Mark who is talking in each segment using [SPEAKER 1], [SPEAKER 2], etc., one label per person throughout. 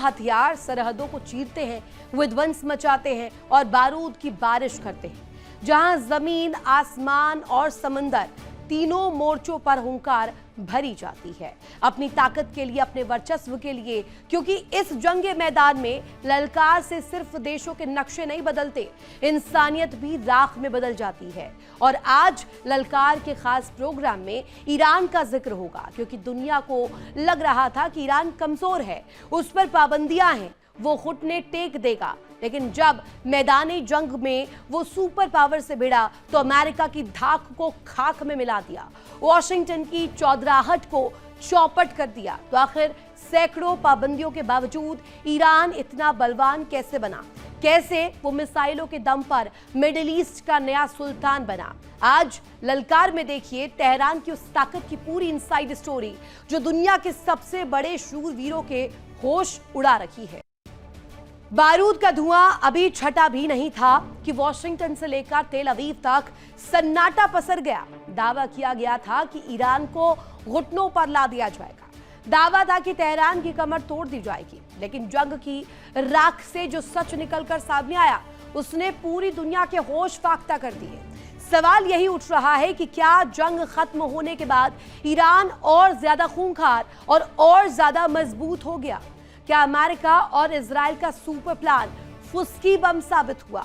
[SPEAKER 1] हथियार सरहदों को चीरते हैं, विध्वंस मचाते हैं और बारूद की बारिश करते हैं। जहां जमीन, आसमान और समंदर तीनों मोर्चों पर हुंकार भरी जाती है, अपनी ताकत के लिए, अपने वर्चस्व के लिए, क्योंकि इस जंग मैदान में ललकार से सिर्फ देशों के नक्शे नहीं बदलते, इंसानियत भी राख में बदल जाती है। और आज ललकार के खास प्रोग्राम में ईरान का जिक्र होगा, क्योंकि दुनिया को लग रहा था कि ईरान कमजोर है, उस पर पाबंदियां हैं, वो घुटने टेक देगा। लेकिन जब मैदानी जंग में वो सुपर पावर से भिड़ा तो अमेरिका की धाक को खाक में मिला दिया, वॉशिंगटन की चौधराहट को चौपट कर दिया। तो आखिर सैकड़ों पाबंदियों के बावजूद ईरान इतना बलवान कैसे बना? कैसे वो मिसाइलों के दम पर मिडिल ईस्ट का नया सुल्तान बना? आज ललकार में देखिए तेहरान की उस ताकत की पूरी इनसाइड स्टोरी जो दुनिया के सबसे बड़े शूरवीरों के होश उड़ा रखी है। बारूद का धुआं अभी छटा भी नहीं था कि वॉशिंगटन से लेकर तेल अवीव तक सन्नाटा पसर गया। दावा किया गया था कि ईरान को घुटनों पर ला दिया जाएगा, दावा था कि तेहरान की कमर तोड़ दी जाएगी। लेकिन जंग की राख से जो सच निकलकर सामने आया, उसने पूरी दुनिया के होश फाख्ता कर दिए। सवाल यही उठ रहा है कि क्या जंग खत्म होने के बाद ईरान और ज्यादा खूंखार और ज्यादा मजबूत हो गया? क्या अमेरिका और इजराइल का सुपर प्लान फुस्की बम साबित हुआ?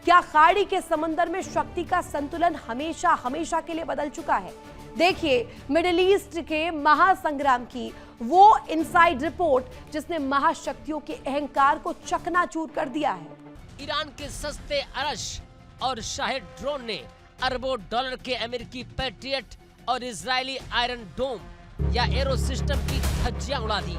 [SPEAKER 1] क्या खाड़ी के समंदर में शक्ति का संतुलन हमेशा हमेशा के लिए बदल चुका है? देखिए मिडिल ईस्ट के महासंग्राम की वो इनसाइड रिपोर्ट जिसने महाशक्तियों के अहंकार को चकनाचूर कर दिया है।
[SPEAKER 2] ईरान के सस्ते अरश और शाहिद ड्रोन ने अरबों डॉलर के अमेरिकी पैट्रियट और इजरायली आयरन डोम या एरो सिस्टम की धज्जियां उड़ा दी।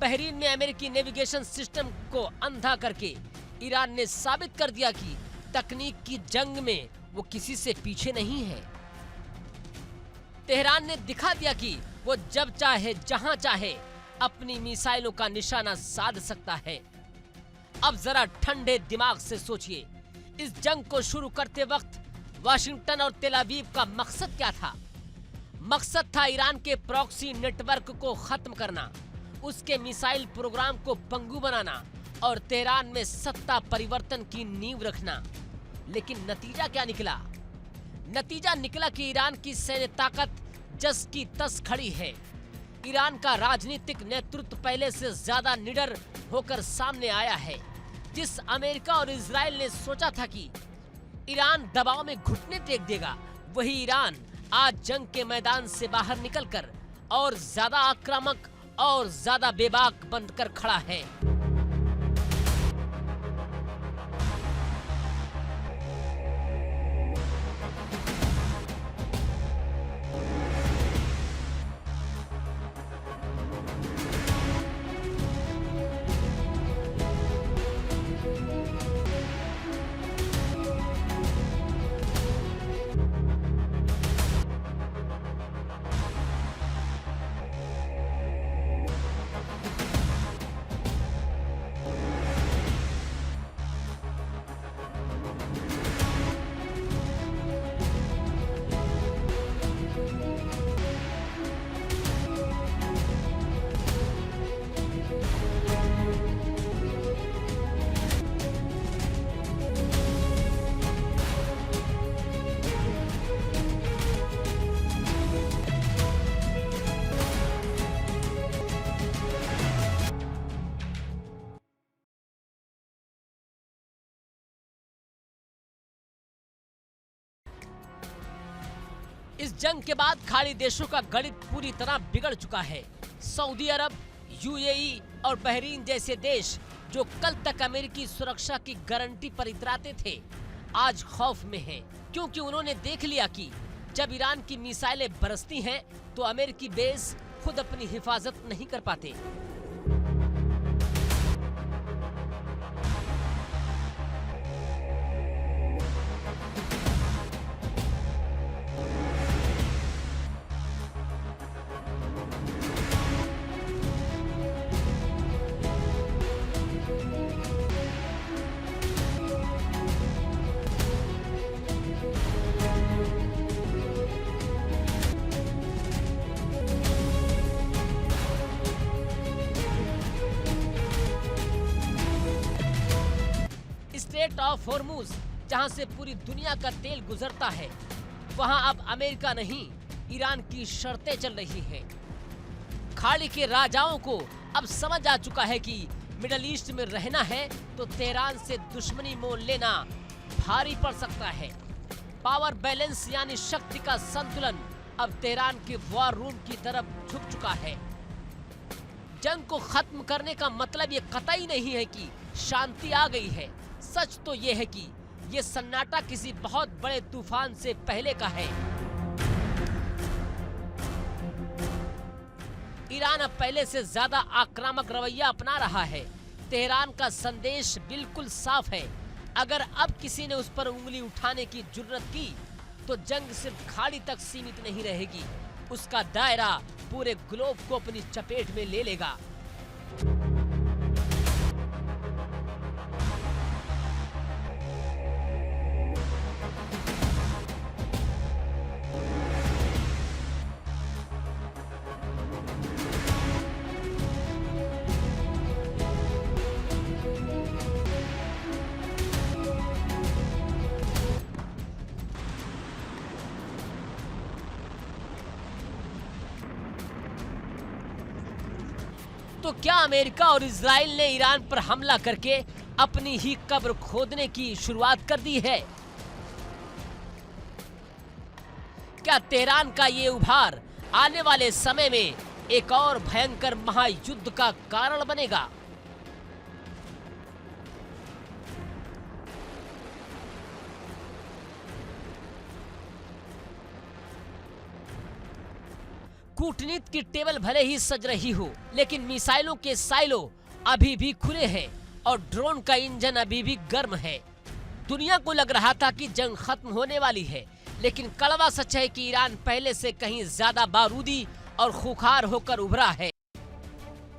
[SPEAKER 2] बहरीन में अमेरिकी नेविगेशन सिस्टम को अंधा करके ईरान ने साबित कर दिया कि तकनीक की जंग में वो किसी से पीछे नहीं है। तेहरान ने दिखा दिया कि वो जब चाहे जहां चाहे अपनी मिसाइलों का निशाना साध सकता है। अब जरा ठंडे दिमाग से सोचिए, इस जंग को शुरू करते वक्त वाशिंगटन और तेल अवीव का मकसद क्या था? मकसद था ईरान के प्रॉक्सी नेटवर्क को खत्म करना, उसके मिसाइल प्रोग्राम को पंगु बनाना और तेहरान में सत्ता परिवर्तन की नींव रखना। लेकिन नतीजा क्या निकला? नतीजा निकला कि ईरान की सैन्य ताकत जस की तस खड़ी है। ईरान का राजनीतिक नेतृत्व पहले से ज्यादा निडर होकर सामने आया है। जिस अमेरिका और इजराइल ने सोचा था कि ईरान दबाव में घुटने टेक देगा, वही ईरान आज जंग के मैदान से बाहर निकलकर और ज्यादा आक्रामक और ज्यादा बेबाक बनकर खड़ा है। इस जंग के बाद खाड़ी देशों का गणित पूरी तरह बिगड़ चुका है। सऊदी अरब, यूएई और बहरीन जैसे देश जो कल तक अमेरिकी सुरक्षा की गारंटी पर इतराते थे, आज खौफ में हैं, क्योंकि उन्होंने देख लिया कि जब ईरान की मिसाइलें बरसती हैं तो अमेरिकी बेस खुद अपनी हिफाजत नहीं कर पाते। स्ट्रेट ऑफ हॉर्मुज, जहां से पूरी दुनिया का तेल गुजरता है, वहां अब अमेरिका नहीं, ईरान की शर्तें चल रही हैं। खाड़ी के राजाओं को अब समझ आ चुका है कि मिडल ईस्ट में रहना है तो तेहरान से दुश्मनी मोल लेना भारी पड़ सकता है। पावर बैलेंस यानी शक्ति का संतुलन अब तेहरान के वॉर रूम की तरफ झुक चुका है। जंग को खत्म करने का मतलब ये कतई नहीं है कि शांति आ गई है। सच तो ये है कि ये सन्नाटा किसी बहुत बड़े तूफान से पहले का है। ईरान अब पहले से ज्यादा आक्रामक रवैया अपना रहा है। तेहरान का संदेश बिल्कुल साफ है, अगर अब किसी ने उस पर उंगली उठाने की जुर्रत की तो जंग सिर्फ खाड़ी तक सीमित नहीं रहेगी, उसका दायरा पूरे ग्लोब को अपनी चपेट में ले लेगा। तो क्या अमेरिका और इजराइल ने ईरान पर हमला करके अपनी ही कब्र खोदने की शुरुआत कर दी है? क्या तेहरान का ये उभार आने वाले समय में एक और भयंकर महायुद्ध का कारण बनेगा? कूटनीति की टेबल भले ही सज रही हो, लेकिन मिसाइलों के साइलो अभी भी खुले हैं और ड्रोन का इंजन अभी भी गर्म है। दुनिया को लग रहा था कि जंग खत्म होने वाली है, लेकिन कड़वा सच है कि ईरान पहले से कहीं ज्यादा बारूदी और खुखार होकर उभरा है।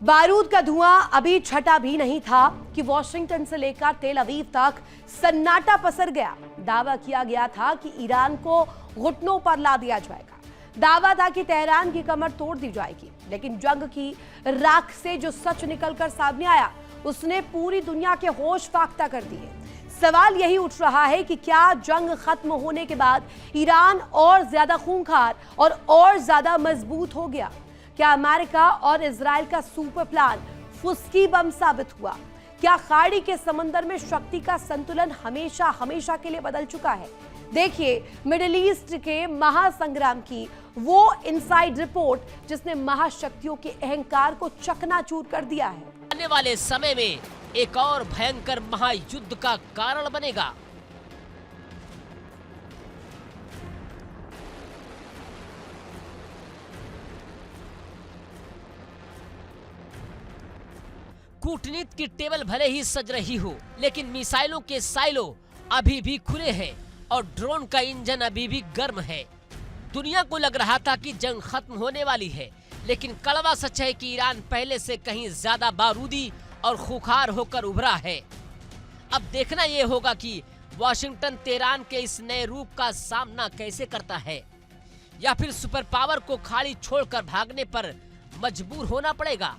[SPEAKER 1] बारूद का धुआं अभी छटा भी नहीं था कि वॉशिंगटन से लेकर तेल अवीव तक सन्नाटा पसर गया। दावा किया गया था कि ईरान को घुटनों पर ला दिया जाएगा। दावा था कि तेहरान की कमर तोड़ दी जाएगी, लेकिन जंग की राख से जो सच निकलकर सामने आया उसने पूरी दुनिया के होश फाख्ता कर दिए। सवाल यही उठ रहा है कि क्या जंग खत्म होने के बाद ईरान और ज्यादा खूंखार और ज्यादा मजबूत हो गया? क्या अमेरिका और इजराइल का सुपर प्लान फुसकी बम साबित हुआ? क्या खाड़ी के समंदर में शक्ति का संतुलन हमेशा हमेशा के लिए बदल चुका है? देखिए मिडिल ईस्ट के महासंग्राम की वो इनसाइड रिपोर्ट जिसने महाशक्तियों के अहंकार को चकनाचूर कर दिया है।
[SPEAKER 2] आने वाले समय में एक और भयंकर महायुद्ध का कारण बनेगा। कूटनीति की टेबल भले ही सज रही हो, लेकिन मिसाइलों के साइलो अभी भी खुले हैं और ड्रोन का इंजन अभी भी गर्म है। दुनिया को लग रहा था कि जंग खत्म होने वाली है, लेकिन कड़वा सच है कि ईरान पहले से कहीं ज्यादा बारूदी और खुखार होकर उभरा है। अब देखना यह होगा कि वॉशिंगटन तेहरान के इस नए रूप का सामना कैसे करता है, या फिर सुपर पावर को खाड़ी छोड़कर भागने पर मजबूर होना पड़ेगा।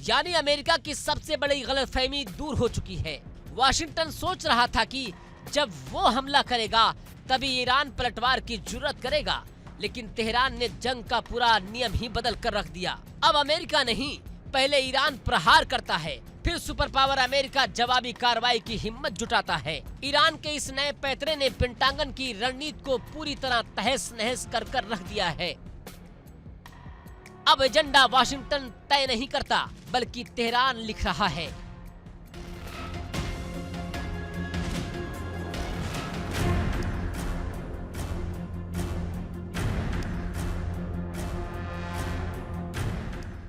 [SPEAKER 2] यानी अमेरिका की सबसे बड़ी गलतफहमी दूर हो चुकी है। वॉशिंगटन सोच रहा था कि जब वो हमला करेगा तभी ईरान पलटवार की जुर्रत करेगा, लेकिन तेहरान ने जंग का पूरा नियम ही बदल कर रख दिया। अब अमेरिका नहीं, पहले ईरान प्रहार करता है, फिर सुपर पावर अमेरिका जवाबी कार्रवाई की हिम्मत जुटाता है। ईरान के इस नए पैतरे ने पेंटागन की रणनीति को पूरी तरह तहस नहस कर रख दिया है। अब एजेंडा वाशिंगटन तय नहीं करता, बल्कि तेहरान लिख रहा है।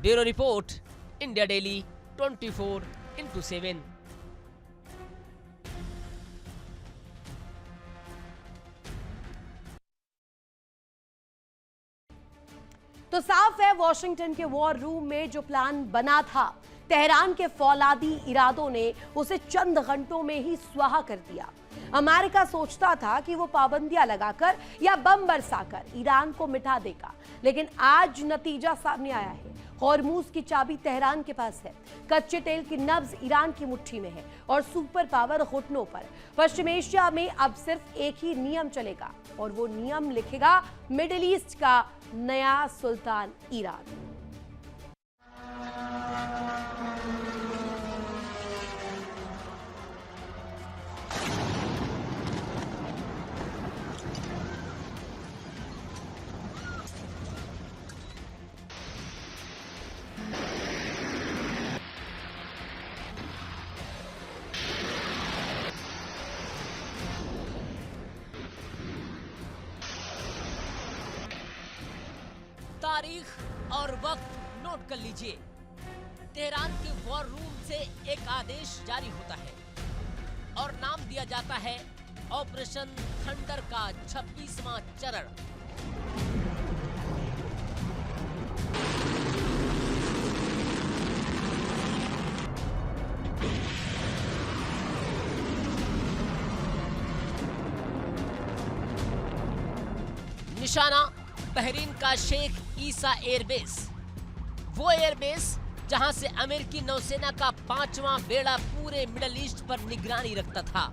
[SPEAKER 2] Bureau report, India daily 24x7।
[SPEAKER 1] तो साफ है, वॉशिंगटन के वॉर रूम में जो प्लान बना था, तेहरान के फौलादी इरादों ने उसे चंद घंटों में ही स्वाहा कर दिया। अमेरिका सोचता था कि वो पाबंदियां लगाकर या बम बरसाकर ईरान को मिटा देगा, लेकिन आज नतीजा सामने आया है। हॉर्मूज की चाबी तेहरान के पास है, कच्चे तेल की नब्ज ईरान की मुट्ठी में है और सुपर पावर घुटनों पर। पश्चिम एशिया में अब सिर्फ एक ही नियम चलेगा और वो नियम लिखेगा मिडिल ईस्ट का नया सुल्तान ईरान।
[SPEAKER 2] तारीख और वक्त नोट कर लीजिए। तेहरान के वॉर रूम से एक आदेश जारी होता है और नाम दिया जाता है ऑपरेशन थंडर का 26वां चरण। निशाना बहरीन का शेख ईसा एयरबेस, वो एयरबेस जहां से अमेरिकी नौसेना का 5वां बेड़ा पूरे मिडिल ईस्ट पर निगरानी रखता था।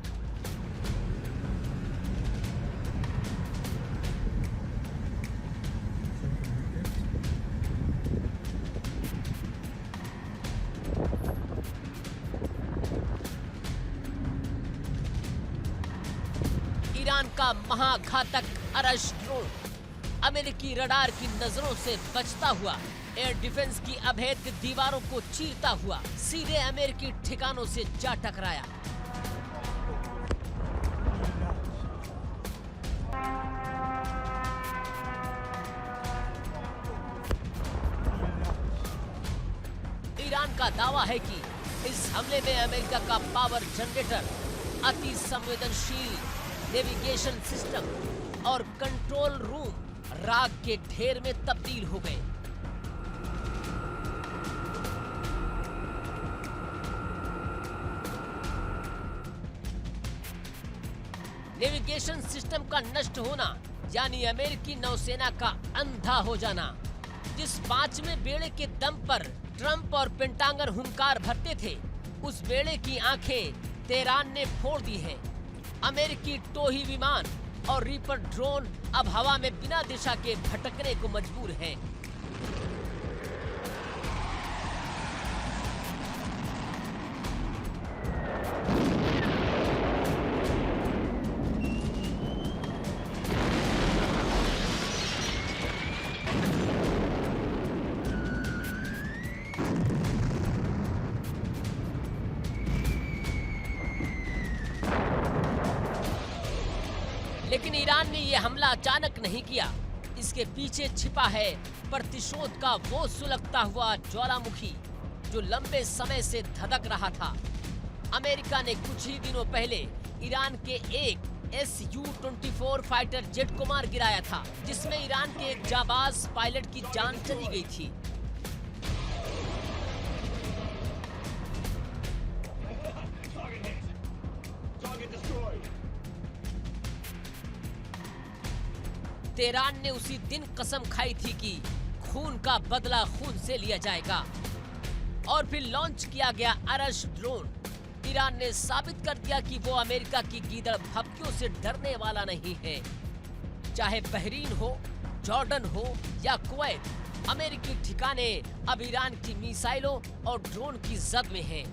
[SPEAKER 2] ईरान का महाघातक अरश ड्रोन अमेरिकी रडार की नजरों से बचता हुआ एयर डिफेंस की अभेद दीवारों को चीरता हुआ सीधे अमेरिकी ठिकानों से जा टकराया। ईरान का दावा है कि इस हमले में अमेरिका का पावर जनरेटर, अति संवेदनशील नेविगेशन सिस्टम और कंट्रोल रूम राख के ढेर में तब्दील हो गए। नेविगेशन सिस्टम का नष्ट होना यानी अमेरिकी नौसेना का अंधा हो जाना। जिस 5वें बेड़े के दम पर ट्रंप और पेंटागन हुंकार भरते थे, उस बेड़े की आंखें तेहरान ने फोड़ दी है। अमेरिकी टोही विमान और रीपर ड्रोन अब हवा में बिना दिशा के भटकने को मजबूर हैं। लेकिन ईरान ने यह हमला अचानक नहीं किया। इसके पीछे छिपा है प्रतिशोध का वो सुलगता हुआ ज्वालामुखी जो लंबे समय से धधक रहा था। अमेरिका ने कुछ ही दिनों पहले ईरान के एक Su-24 फाइटर जेट को मार गिराया था, जिसमें ईरान के एक जाबाज पायलट की जान चली गई थी। तेहरान ने उसी दिन कसम खाई थी कि खून का बदला खून से लिया जाएगा और फिर लॉन्च किया गया अरश ड्रोन। ईरान ने साबित कर दिया कि वो अमेरिका की गीदड़ भपकियों से डरने वाला नहीं है। चाहे बहरीन हो, जॉर्डन हो या कुवैत, अमेरिकी ठिकाने अब ईरान की मिसाइलों और ड्रोन की जद में हैं।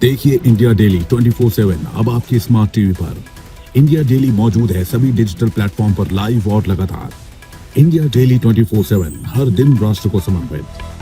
[SPEAKER 3] देखिए इंडिया डेली 24/7 अब आपके स्मार्ट टीवी पर। इंडिया डेली मौजूद है सभी डिजिटल प्लेटफॉर्म पर लाइव और लगातार। इंडिया डेली 24/7 हर दिन राष्ट्र को समर्पित।